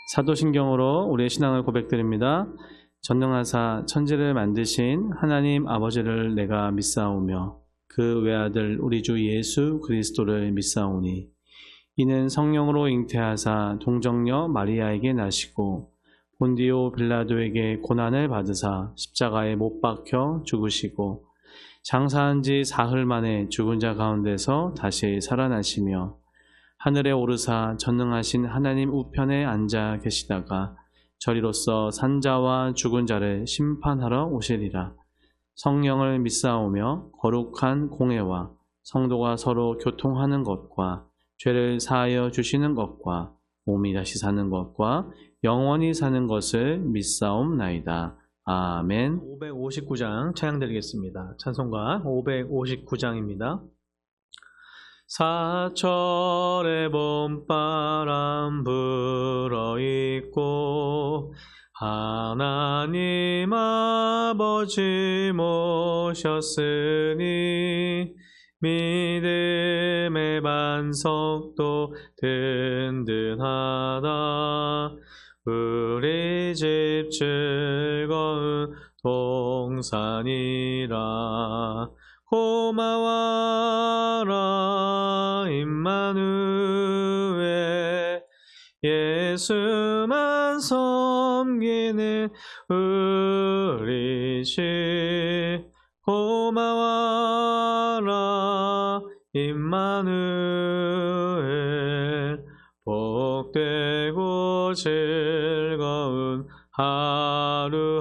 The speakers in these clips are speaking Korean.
사도신경으로 우리의 신앙을 고백드립니다. 전능하사 천지를 만드신 하나님 아버지를 내가 믿사오며 그 외아들 우리 주 예수 그리스도를 믿사오니 이는 성령으로 잉태하사 동정녀 마리아에게 나시고 본디오 빌라도에게 고난을 받으사 십자가에 못 박혀 죽으시고 장사한 지 사흘 만에 죽은 자 가운데서 다시 살아나시며 하늘에 오르사 전능하신 하나님 우편에 앉아 계시다가 저리로서 산자와 죽은 자를 심판하러 오시리라. 성령을 믿사오며 거룩한 공회와 성도가 서로 교통하는 것과 죄를 사하여 주시는 것과 몸이 다시 사는 것과 영원히 사는 것을 믿사옵나이다. 아멘. 559장 찬양드리겠습니다. 찬송가 559장입니다. 사철의 봄바람 불어있고 하나님 아버지 모셨으니 믿음의 반석도 든든하다. 우리 집 즐거운 동산이라. 고마워라 임마누엘 예수만 섬기는 우리 집. 고마워라 임마누엘 복되고 즐거운 하루하루.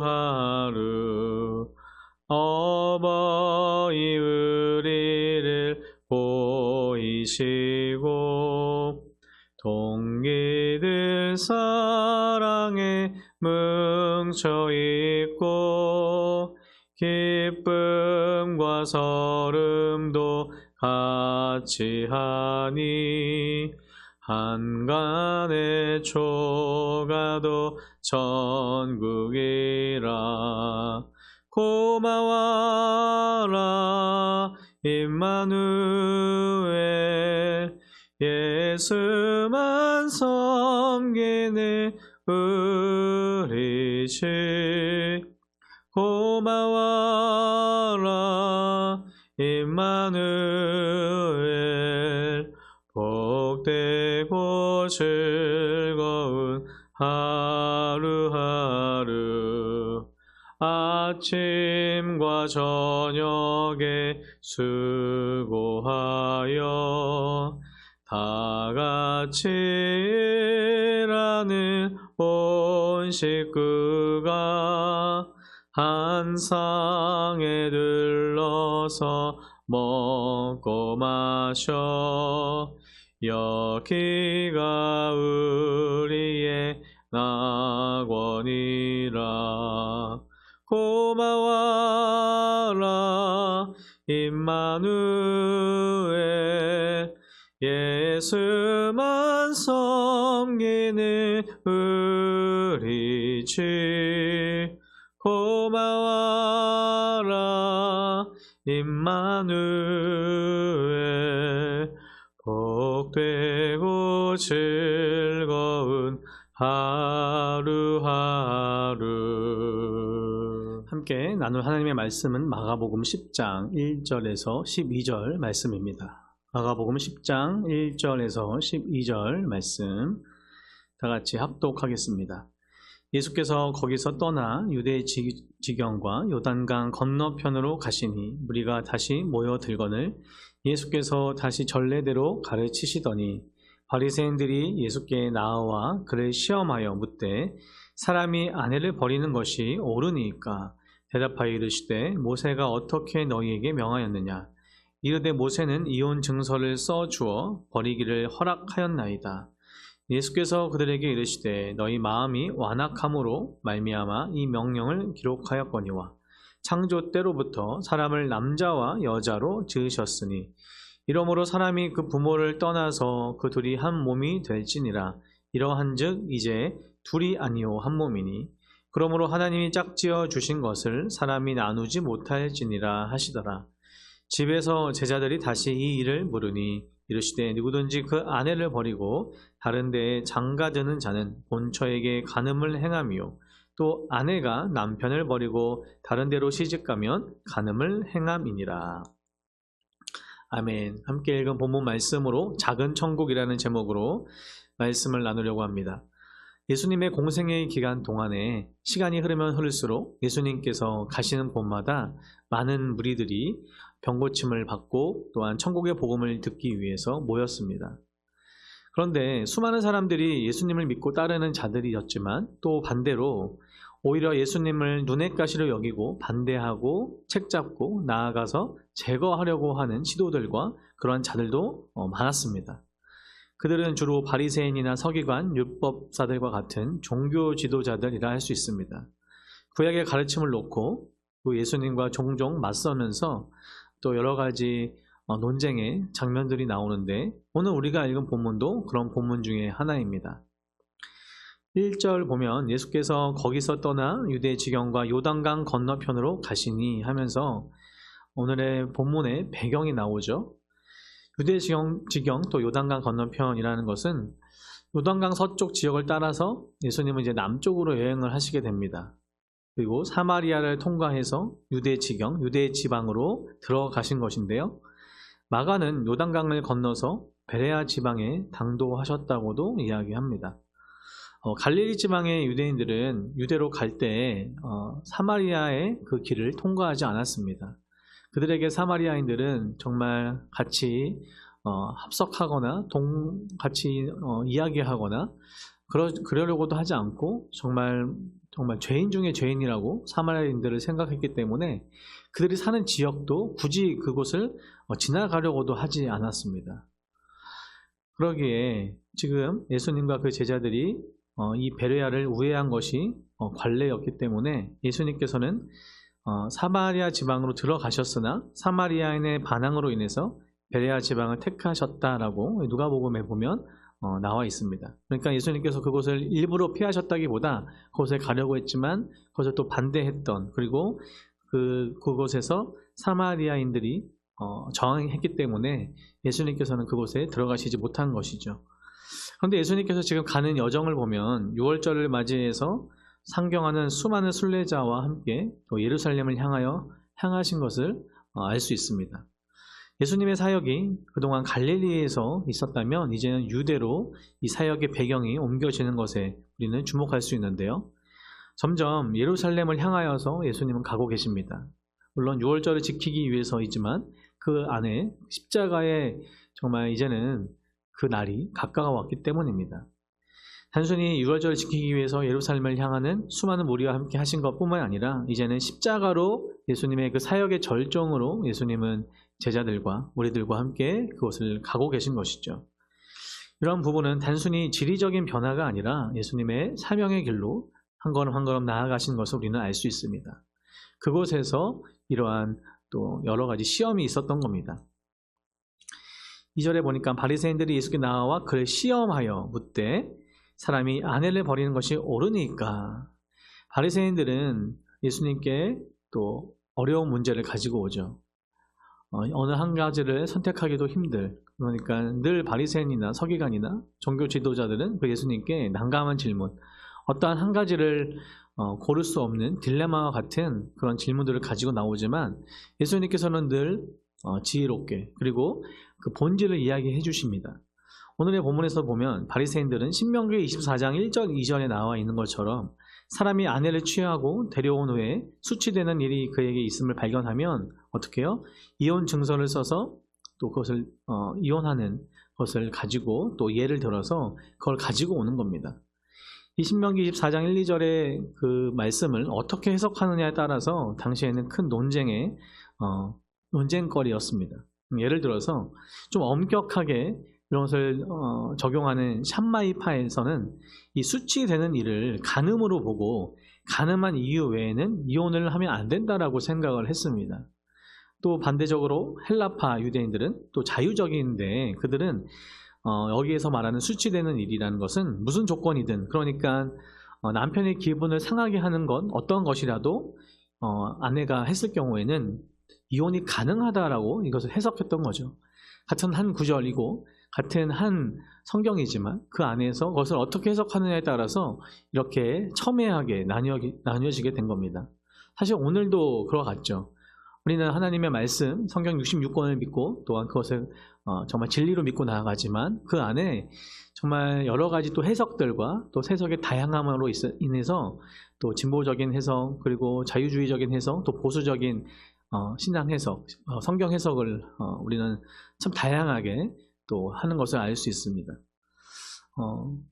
어버이 우리를 보이시고 동기들 사랑에 뭉쳐있고 기쁨과 설움도 같이 하니 한간의 초가도 천국이라. 고마워라 임마누엘 예수만 섬기는 우리 집. 고마워라 임마누엘 복되고 즐거운 하루하루. 아침과 저녁에 수고하여 다같이 일하는 온 식구가 한 상에 둘러서 먹고 마셔. 여기가 우리의 낙원이라. 고마워라 임마누엘 예수만 섬기는 우리 집. 고마워라 임마누엘 복되고 즐거운 하루하루. 함께 나눌 하나님의 말씀은 마가복음 10장 1절에서 12절 말씀입니다. 마가복음 10장 1절에서 12절 말씀 다 같이 합독하겠습니다. 예수께서 거기서 떠나 유대 지경과 요단강 건너편으로 가시니 무리가 다시 모여들거늘 예수께서 다시 전례대로 가르치시더니 바리새인들이 예수께 나와 그를 시험하여 묻되 사람이 아내를 버리는 것이 옳으니까? 대답하여 이르시되 모세가 어떻게 너희에게 명하였느냐? 이르되 모세는 이혼 증서를 써 주어 버리기를 허락하였나이다. 예수께서 그들에게 이르시되 너희 마음이 완악함으로 말미암아 이 명령을 기록하였거니와 창조 때로부터 사람을 남자와 여자로 지으셨으니 이러므로 사람이 그 부모를 떠나서 그 둘이 한 몸이 될지니라. 이러한즉 이제 둘이 아니요 한 몸이니 그러므로 하나님이 짝지어 주신 것을 사람이 나누지 못할지니라 하시더라. 집에서 제자들이 다시 이 일을 물으니 이르시되 누구든지 그 아내를 버리고 다른 데에 장가드는 자는 본처에게 간음을 행함이요 또 아내가 남편을 버리고 다른 데로 시집가면 간음을 행함이니라. 아멘. 함께 읽은 본문 말씀으로 작은 천국이라는 제목으로 말씀을 나누려고 합니다. 예수님의 공생의 기간 동안에 시간이 흐르면 흐를수록 예수님께서 가시는 곳마다 많은 무리들이 병고침을 받고 또한 천국의 복음을 듣기 위해서 모였습니다. 그런데 수많은 사람들이 예수님을 믿고 따르는 자들이었지만 또 반대로 오히려 예수님을 눈엣 가시로 여기고 반대하고 책잡고 나아가서 제거하려고 하는 시도들과 그러한 자들도 많았습니다. 그들은 주로 바리새인이나 서기관, 율법사들과 같은 종교 지도자들이라 할 수 있습니다. 구약의 가르침을 놓고 예수님과 종종 맞서면서 또 여러 가지 논쟁의 장면들이 나오는데 오늘 우리가 읽은 본문도 그런 본문 중에 하나입니다. 1절 보면 예수께서 거기서 떠나 유대 지경과 요단강 건너편으로 가시니 하면서 오늘의 본문의 배경이 나오죠. 유대 지경 또 요단강 건너편이라는 것은 요단강 서쪽 지역을 따라서 예수님은 이제 남쪽으로 여행을 하시게 됩니다. 그리고 사마리아를 통과해서 유대 지경, 유대 지방으로 들어가신 것인데요. 마가는 요단강을 건너서 베레아 지방에 당도하셨다고도 이야기합니다. 갈릴리 지방의 유대인들은 유대로 갈 때 사마리아의 그 길을 통과하지 않았습니다. 그들에게 사마리아인들은 정말 같이 합석하거나 같이 이야기하거나 그러려고도 하지 않고 정말 죄인 중에 죄인이라고 사마리아인들을 생각했기 때문에 그들이 사는 지역도 굳이 그곳을 지나가려고도 하지 않았습니다. 그러기에 지금 예수님과 그 제자들이 이 베레아를 우회한 것이 관례였기 때문에 예수님께서는 사마리아 지방으로 들어가셨으나 사마리아인의 반항으로 인해서 베레아 지방을 택하셨다라고 누가복음에 보면 나와 있습니다. 그러니까 예수님께서 그곳을 일부러 피하셨다기보다 그곳에 가려고 했지만 그것을 또 반대했던 그리고 그곳에서 사마리아인들이 저항했기 때문에 예수님께서는 그곳에 들어가시지 못한 것이죠. 그런데 예수님께서 지금 가는 여정을 보면 6월절을 맞이해서 상경하는 수많은 순례자와 함께 또 예루살렘을 향하신 것을 알 수 있습니다. 예수님의 사역이 그동안 갈릴리에서 있었다면 이제는 유대로 이 사역의 배경이 옮겨지는 것에 우리는 주목할 수 있는데요. 점점 예루살렘을 향하여서 예수님은 가고 계십니다. 물론 6월절을 지키기 위해서이지만 그 안에 십자가에 정말 이제는 그 날이 가까워왔기 때문입니다. 단순히 6월절을 지키기 위해서 예루살렘을 향하는 수많은 무리와 함께 하신 것뿐만 아니라 이제는 십자가로 예수님의 그 사역의 절정으로 예수님은 제자들과 무리들과 함께 그곳을 가고 계신 것이죠. 이런 부분은 단순히 지리적인 변화가 아니라 예수님의 사명의 길로 한 걸음 한 걸음 나아가신 것을 우리는 알 수 있습니다. 그곳에서 이러한 또 여러 가지 시험이 있었던 겁니다. 2절에 보니까 바리새인들이 예수께 나와 그를 시험하여 묻되 사람이 아내를 버리는 것이 옳으니까. 바리새인들은 예수님께 또 어려운 문제를 가지고 오죠. 어느 한 가지를 선택하기도 힘들. 그러니까 늘 바리새인이나 서기관이나 종교 지도자들은 그 예수님께 난감한 질문, 어떠한 한 가지를 고를 수 없는 딜레마와 같은 그런 질문들을 가지고 나오지만 예수님께서는 늘 지혜롭게 그리고 그 본질을 이야기해 주십니다. 오늘의 본문에서 보면 바리새인들은 신명기 24장 1절 2절에 나와 있는 것처럼 사람이 아내를 취하고 데려온 후에 수치되는 일이 그에게 있음을 발견하면 어떻게 해요? 이혼 증서를 써서 또 그것을 이혼하는 것을 가지고 또 예를 들어서 그걸 가지고 오는 겁니다. 이 신명기 24장 1, 2절의 그 말씀을 어떻게 해석하느냐에 따라서 당시에는 큰 논쟁거리였습니다. 예를 들어서 좀 엄격하게 이런 것을 적용하는 샴마이파에서는 이 수치되는 일을 간음으로 보고 간음한 이유 외에는 이혼을 하면 안 된다라고 생각을 했습니다. 또 반대적으로 헬라파 유대인들은 또 자유적인데 그들은 여기에서 말하는 수치되는 일이라는 것은 무슨 조건이든 그러니까 남편의 기분을 상하게 하는 것 어떤 것이라도 아내가 했을 경우에는 이혼이 가능하다라고 이것을 해석했던 거죠. 같은 한 구절이고 같은 한 성경이지만 그 안에서 그것을 어떻게 해석하느냐에 따라서 이렇게 첨예하게 나뉘어지게 된 겁니다. 사실 오늘도 그와 같죠. 우리는 하나님의 말씀, 성경 66권을 믿고 또한 그것을 정말 진리로 믿고 나아가지만 그 안에 정말 여러 가지 또 해석들과 또 해석의 다양함으로 인해서 또 진보적인 해석 그리고 자유주의적인 해석 또 보수적인 신앙 해석, 성경 해석을 우리는 참 다양하게 또 하는 것을 알 수 있습니다.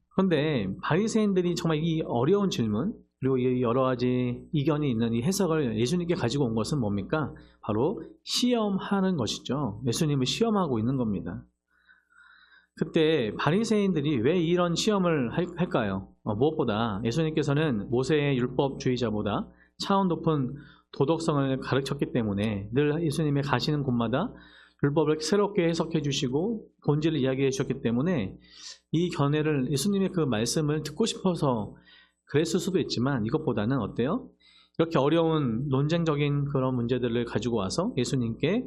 그런데 바리새인들이 정말 이 어려운 질문 그리고 이 여러 가지 이견이 있는 이 해석을 예수님께 가지고 온 것은 뭡니까? 바로 시험하는 것이죠. 예수님을 시험하고 있는 겁니다. 그때 바리새인들이 왜 이런 시험을 할까요? 무엇보다 예수님께서는 모세의 율법주의자보다 차원 높은 도덕성을 가르쳤기 때문에 늘 예수님의 가시는 곳마다 율법을 새롭게 해석해 주시고 본질을 이야기해 주셨기 때문에 이 견해를 예수님의 그 말씀을 듣고 싶어서 그랬을 수도 있지만 이것보다는 어때요? 이렇게 어려운 논쟁적인 그런 문제들을 가지고 와서 예수님께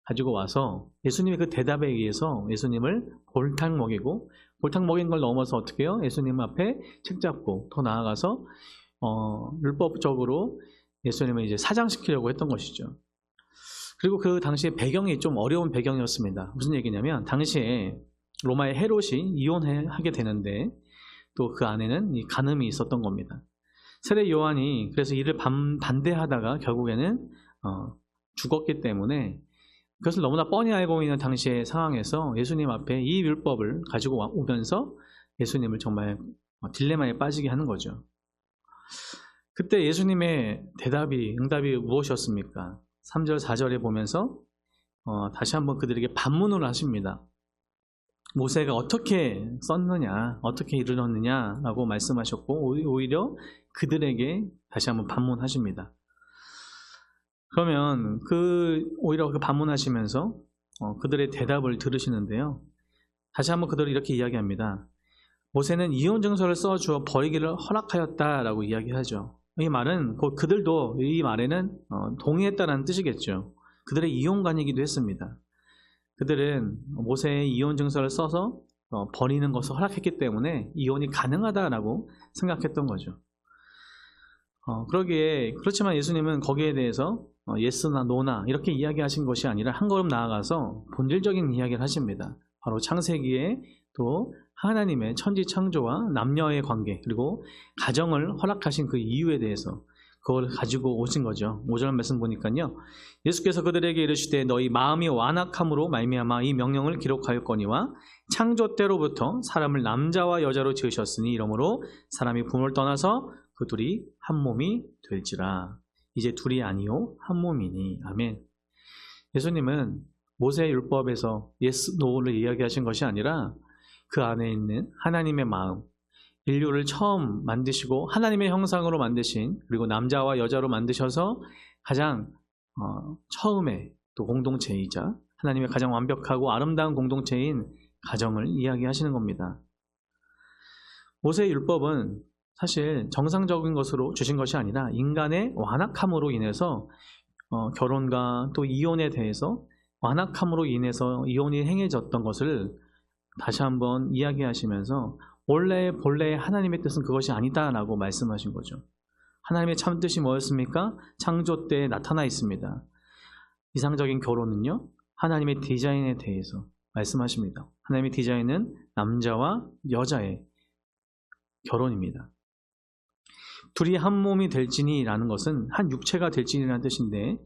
가지고 와서 예수님의 그 대답에 의해서 예수님을 골탕 먹이고 골탕 먹인 걸 넘어서 어떻게 해요? 예수님 앞에 책 잡고 더 나아가서 율법적으로 예수님을 이제 사장시키려고 했던 것이죠. 그리고 그 당시에 배경이 좀 어려운 배경이었습니다. 무슨 얘기냐면 당시에 로마의 헤롯이 이혼하게 되는데 또 그 안에는 이 간음이 있었던 겁니다. 세례 요한이 그래서 이를 반대하다가 결국에는 죽었기 때문에 그것을 너무나 뻔히 알고 있는 당시의 상황에서 예수님 앞에 이 율법을 가지고 오면서 예수님을 정말 딜레마에 빠지게 하는 거죠. 그때 예수님의 응답이 무엇이었습니까? 3절, 4절에 보면서 다시 한번 그들에게 반문을 하십니다. 모세가 어떻게 썼느냐, 어떻게 이르렀느냐라고 말씀하셨고 오히려 그들에게 다시 한번 반문하십니다. 그러면 오히려 그 반문하시면서 그들의 대답을 들으시는데요. 다시 한번 그들을 이렇게 이야기합니다. 모세는 이혼 증서를 써주어 버리기를 허락하였다라고 이야기하죠. 이 말은 그들도 이 말에는 동의했다는 뜻이겠죠. 그들의 이혼관이기도 했습니다. 그들은 모세의 이혼 증서를 써서 버리는 것을 허락했기 때문에 이혼이 가능하다라고 생각했던 거죠. 그렇지만 예수님은 거기에 대해서 예스나 노나 이렇게 이야기하신 것이 아니라 한 걸음 나아가서 본질적인 이야기를 하십니다. 바로 창세기에 또 하나님의 천지 창조와 남녀의 관계 그리고 가정을 허락하신 그 이유에 대해서 그걸 가지고 오신 거죠. 5절 말씀 보니까요. 예수께서 그들에게 이르시되 너희 마음이 완악함으로 말미암아 이 명령을 기록하였거니와 창조 때로부터 사람을 남자와 여자로 지으셨으니 이러므로 사람이 부모를 떠나서 그 둘이 한 몸이 될지라. 이제 둘이 아니요 한 몸이니. 아멘. 예수님은 모세 율법에서 예스, 노를 이야기하신 것이 아니라 그 안에 있는 하나님의 마음, 인류를 처음 만드시고 하나님의 형상으로 만드신 그리고 남자와 여자로 만드셔서 가장 처음에 또 공동체이자 하나님의 가장 완벽하고 아름다운 공동체인 가정을 이야기하시는 겁니다. 모세의 율법은 사실 정상적인 것으로 주신 것이 아니라 인간의 완악함으로 인해서 결혼과 또 이혼에 대해서 완악함으로 인해서 이혼이 행해졌던 것을 다시 한번 이야기하시면서 본래 하나님의 뜻은 그것이 아니다라고 말씀하신 거죠. 하나님의 참 뜻이 뭐였습니까? 창조 때 나타나 있습니다. 이상적인 결혼은요, 하나님의 디자인에 대해서 말씀하십니다. 하나님의 디자인은 남자와 여자의 결혼입니다. 둘이 한 몸이 될지니라는 것은 한 육체가 될지니라는 뜻인데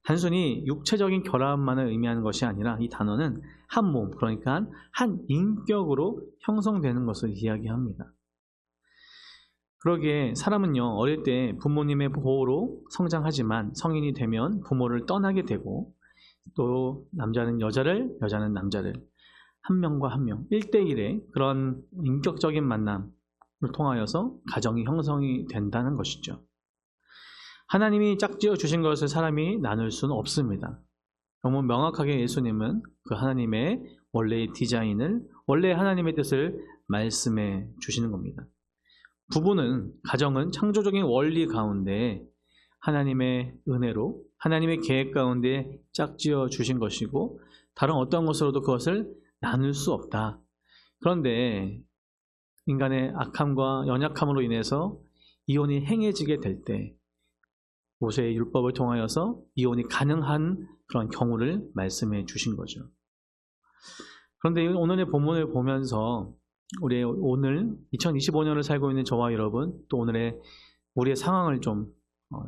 단순히 육체적인 결합만을 의미하는 것이 아니라 이 단어는 한 몸, 그러니까 한 인격으로 형성되는 것을 이야기합니다. 그러기에 사람은요, 어릴 때 부모님의 보호로 성장하지만 성인이 되면 부모를 떠나게 되고 또 남자는 여자를, 여자는 남자를 한 명과 한 명, 1대1의 그런 인격적인 만남을 통하여서 가정이 형성이 된다는 것이죠. 하나님이 짝지어 주신 것을 사람이 나눌 수는 없습니다. 너무 명확하게 예수님은 그 하나님의 원래의 디자인을, 원래 하나님의 뜻을 말씀해 주시는 겁니다. 부부는, 가정은 창조적인 원리 가운데 하나님의 은혜로 하나님의 계획 가운데 짝지어 주신 것이고 다른 어떤 것으로도 그것을 나눌 수 없다. 그런데 인간의 악함과 연약함으로 인해서 이혼이 행해지게 될 때 모세의 율법을 통하여서 이혼이 가능한 그런 경우를 말씀해 주신 거죠. 그런데 오늘의 본문을 보면서 우리 오늘 2025년을 살고 있는 저와 여러분, 또 오늘의 우리의 상황을 좀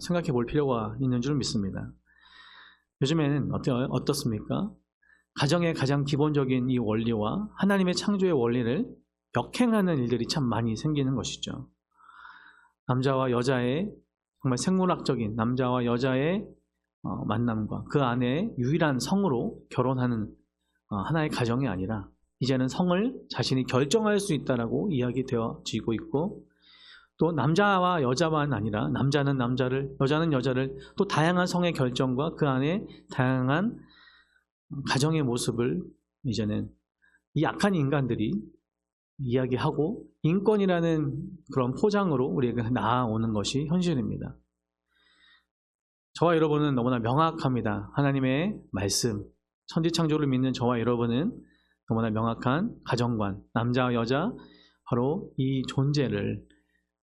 생각해 볼 필요가 있는 줄 믿습니다. 요즘에는 어떻습니까? 가정의 가장 기본적인 이 원리와 하나님의 창조의 원리를 역행하는 일들이 참 많이 생기는 것이죠. 남자와 여자의 정말 생물학적인 남자와 여자의 만남과 그 안에 유일한 성으로 결혼하는 하나의 가정이 아니라 이제는 성을 자신이 결정할 수 있다라고 이야기되어지고 있고, 또 남자와 여자만 아니라 남자는 남자를, 여자는 여자를 또 다양한 성의 결정과 그 안에 다양한 가정의 모습을 이제는 이 악한 인간들이 이야기하고 인권이라는 그런 포장으로 우리에게 나아오는 것이 현실입니다. 저와 여러분은 너무나 명확합니다. 하나님의 말씀, 천지창조를 믿는 저와 여러분은 너무나 명확한 가정관, 남자와 여자, 바로 이 존재를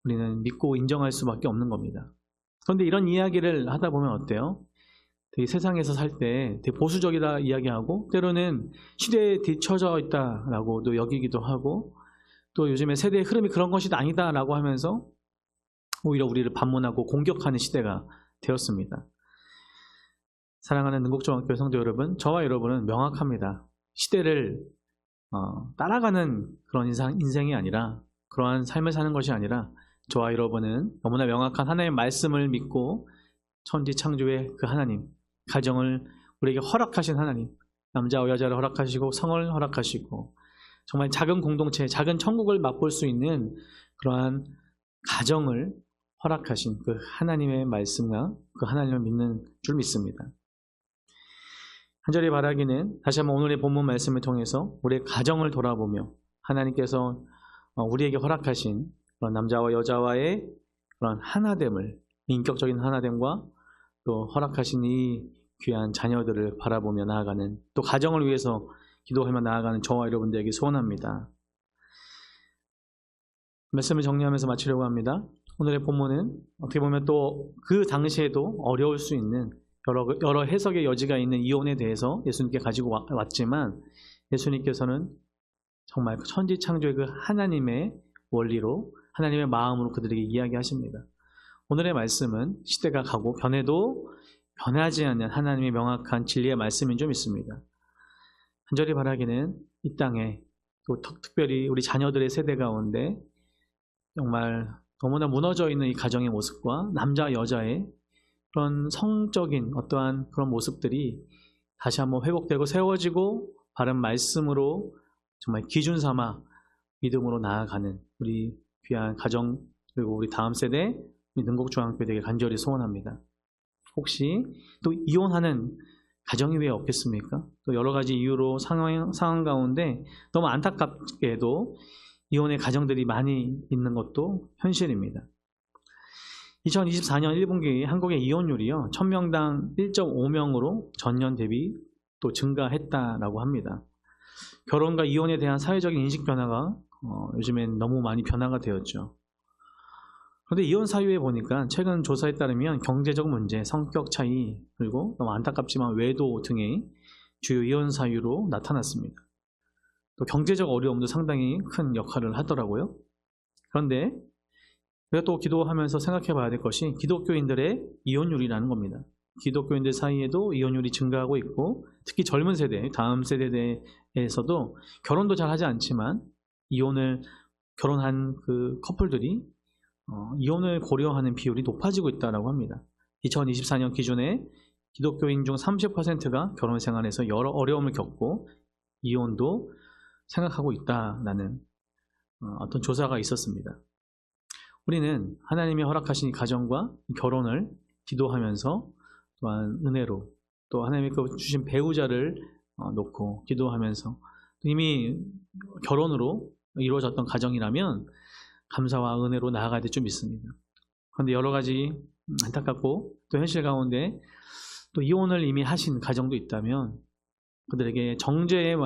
우리는 믿고 인정할 수밖에 없는 겁니다. 그런데 이런 이야기를 하다 보면 어때요? 되게 세상에서 살 때 되게 보수적이다 이야기하고, 때로는 시대에 뒤처져 있다라고도 여기기도 하고, 또 요즘에 세대의 흐름이 그런 것이 아니다라고 하면서 오히려 우리를 반문하고 공격하는 시대가 되었습니다. 사랑하는 능곡중학교 성도 여러분, 저와 여러분은 명확합니다. 시대를 따라가는 그런 인생이 아니라, 그러한 삶을 사는 것이 아니라, 저와 여러분은 너무나 명확한 하나님의 말씀을 믿고 천지창조의 그 하나님, 가정을 우리에게 허락하신 하나님, 남자와 여자를 허락하시고 성을 허락하시고 정말 작은 공동체, 작은 천국을 맛볼 수 있는 그러한 가정을 허락하신 그 하나님의 말씀과 그 하나님을 믿는 줄 믿습니다. 간절히 바라기는 다시 한번 오늘의 본문 말씀을 통해서 우리의 가정을 돌아보며 하나님께서 우리에게 허락하신 그런 남자와 여자와의 그런 하나됨을, 인격적인 하나됨과 또 허락하신 이 귀한 자녀들을 바라보며 나아가는, 또 가정을 위해서 기도하며 나아가는 저와 여러분들에게 소원합니다. 말씀을 정리하면서 마치려고 합니다. 오늘의 본문은 어떻게 보면 또 그 당시에도 어려울 수 있는 여러 해석의 여지가 있는 이혼에 대해서 예수님께 가지고 왔지만, 예수님께서는 정말 천지창조의 그 하나님의 원리로, 하나님의 마음으로 그들에게 이야기하십니다. 오늘의 말씀은 시대가 가고 변해도 변하지 않는 하나님의 명확한 진리의 말씀인 줄 믿습니다. 간절히 바라기는 이 땅에, 또 특별히 우리 자녀들의 세대 가운데 정말 너무나 무너져 있는 이 가정의 모습과 남자 여자의 그런 성적인 어떠한 그런 모습들이 다시 한번 회복되고 세워지고 바른 말씀으로 정말 기준 삼아 믿음으로 나아가는 우리 귀한 가정, 그리고 우리 다음 세대 능곡중앙교회에게 간절히 소원합니다. 혹시 또 이혼하는 가정이 왜 없겠습니까? 또 여러 가지 이유로 상황 가운데 너무 안타깝게도 이혼의 가정들이 많이 있는 것도 현실입니다. 2024년 1분기 한국의 이혼율이요, 1000명당 1.5명으로 전년 대비 또 증가했다라고 합니다. 결혼과 이혼에 대한 사회적인 인식 변화가 요즘엔 너무 많이 변화가 되었죠. 그런데 이혼 사유에 보니까 최근 조사에 따르면 경제적 문제, 성격 차이, 그리고 너무 안타깝지만 외도 등의 주요 이혼 사유로 나타났습니다. 또 경제적 어려움도 상당히 큰 역할을 하더라고요. 그런데 우리가 또 기도하면서 생각해 봐야 될 것이 기독교인들의 이혼율이라는 겁니다. 기독교인들 사이에도 이혼율이 증가하고 있고, 특히 젊은 세대, 다음 세대에서도 결혼도 잘 하지 않지만 결혼한 그 커플들이 이혼을 고려하는 비율이 높아지고 있다고 합니다. 2024년 기준에 기독교인 중 30%가 결혼 생활에서 여러 어려움을 겪고 이혼도 생각하고 있다라는 어떤 조사가 있었습니다. 우리는 하나님이 허락하신 가정과 결혼을 기도하면서, 또한 은혜로 또 하나님이 주신 배우자를 놓고 기도하면서, 이미 결혼으로 이루어졌던 가정이라면 감사와 은혜로 나아가야 될 줄 믿습니다. 그런데 여러 가지 안타깝고 또 현실 가운데 또 이혼을 이미 하신 가정도 있다면 그들에게 정죄의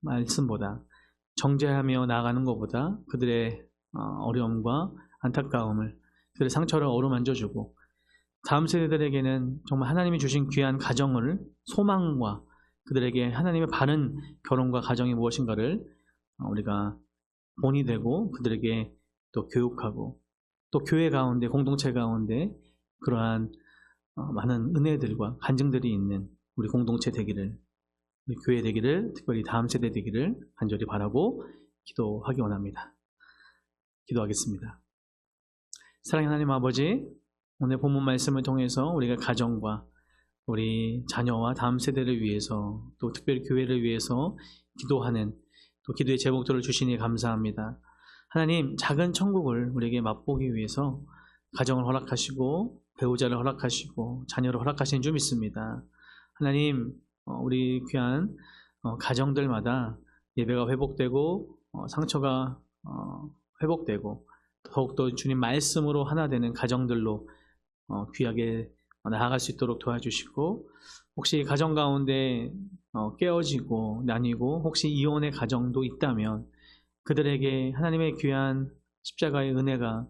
말씀보다, 정죄하며 나아가는 것보다 그들의 어려움과 안타까움을, 그들의 상처를 어루만져주고, 다음 세대들에게는 정말 하나님이 주신 귀한 가정을, 소망과 그들에게 하나님의 바른 결혼과 가정이 무엇인가를 우리가 본이 되고 그들에게 또 교육하고, 또 교회 가운데, 공동체 가운데 그러한 많은 은혜들과 간증들이 있는 우리 공동체 되기를, 우리 교회 되기를, 특별히 다음 세대 되기를 간절히 바라고 기도하기 원합니다. 기도하겠습니다. 사랑하는 하나님 아버지, 오늘 본문 말씀을 통해서 우리가 가정과 우리 자녀와 다음 세대를 위해서, 또 특별히 교회를 위해서 기도하는, 또 기도의 제목들을 주시니 감사합니다. 하나님, 작은 천국을 우리에게 맛보기 위해서 가정을 허락하시고 배우자를 허락하시고 자녀를 허락하시는 줄 믿습니다. 하나님, 우리 귀한 가정들마다 예배가 회복되고 상처가 회복되고, 더욱더 주님 말씀으로 하나 되는 가정들로 귀하게 나아갈 수 있도록 도와주시고, 혹시 가정 가운데 깨어지고 나뉘고 혹시 이혼의 가정도 있다면 그들에게 하나님의 귀한 십자가의 은혜가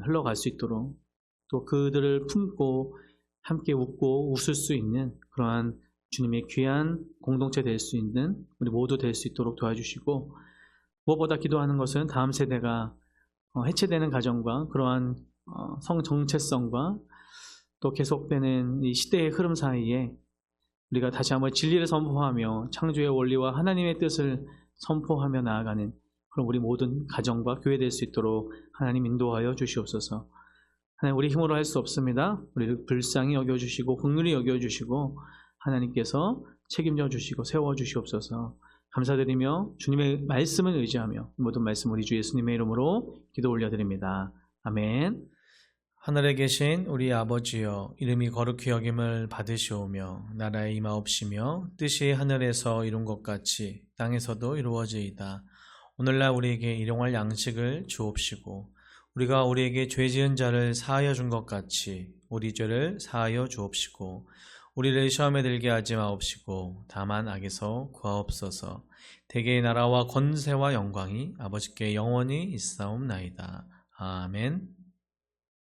흘러갈 수 있도록, 또 그들을 품고 함께 웃고 웃을 수 있는 그러한 주님의 귀한 공동체 될 수 있는 우리 모두 될 수 있도록 도와주시고, 무엇보다 기도하는 것은 다음 세대가 해체되는 가정과 그러한 성 정체성과 또 계속되는 이 시대의 흐름 사이에 우리가 다시 한번 진리를 선포하며 창조의 원리와 하나님의 뜻을 선포하며 나아가는 그런 우리 모든 가정과 교회 될 수 있도록 하나님 인도하여 주시옵소서. 하나님, 우리 힘으로 할 수 없습니다. 우리를 불쌍히 여겨주시고 긍휼히 여겨주시고 하나님께서 책임져 주시고 세워주시옵소서. 감사드리며 주님의 말씀을 의지하며 모든 말씀 우리 주 예수님의 이름으로 기도 올려드립니다. 아멘. 하늘에 계신 우리 아버지여, 이름이 거룩히 여김을 받으시오며 나라에 임하옵시며 뜻이 하늘에서 이룬 것 같이 땅에서도 이루어지이다. 오늘날 우리에게 일용할 양식을 주옵시고, 우리가 우리에게 죄 지은 자를 사하여 준 것 같이 우리 죄를 사하여 주옵시고, 우리를 시험에 들게 하지 마옵시고 다만 악에서 구하옵소서. 대개의 나라와 권세와 영광이 아버지께 영원히 있사옵나이다. 아멘.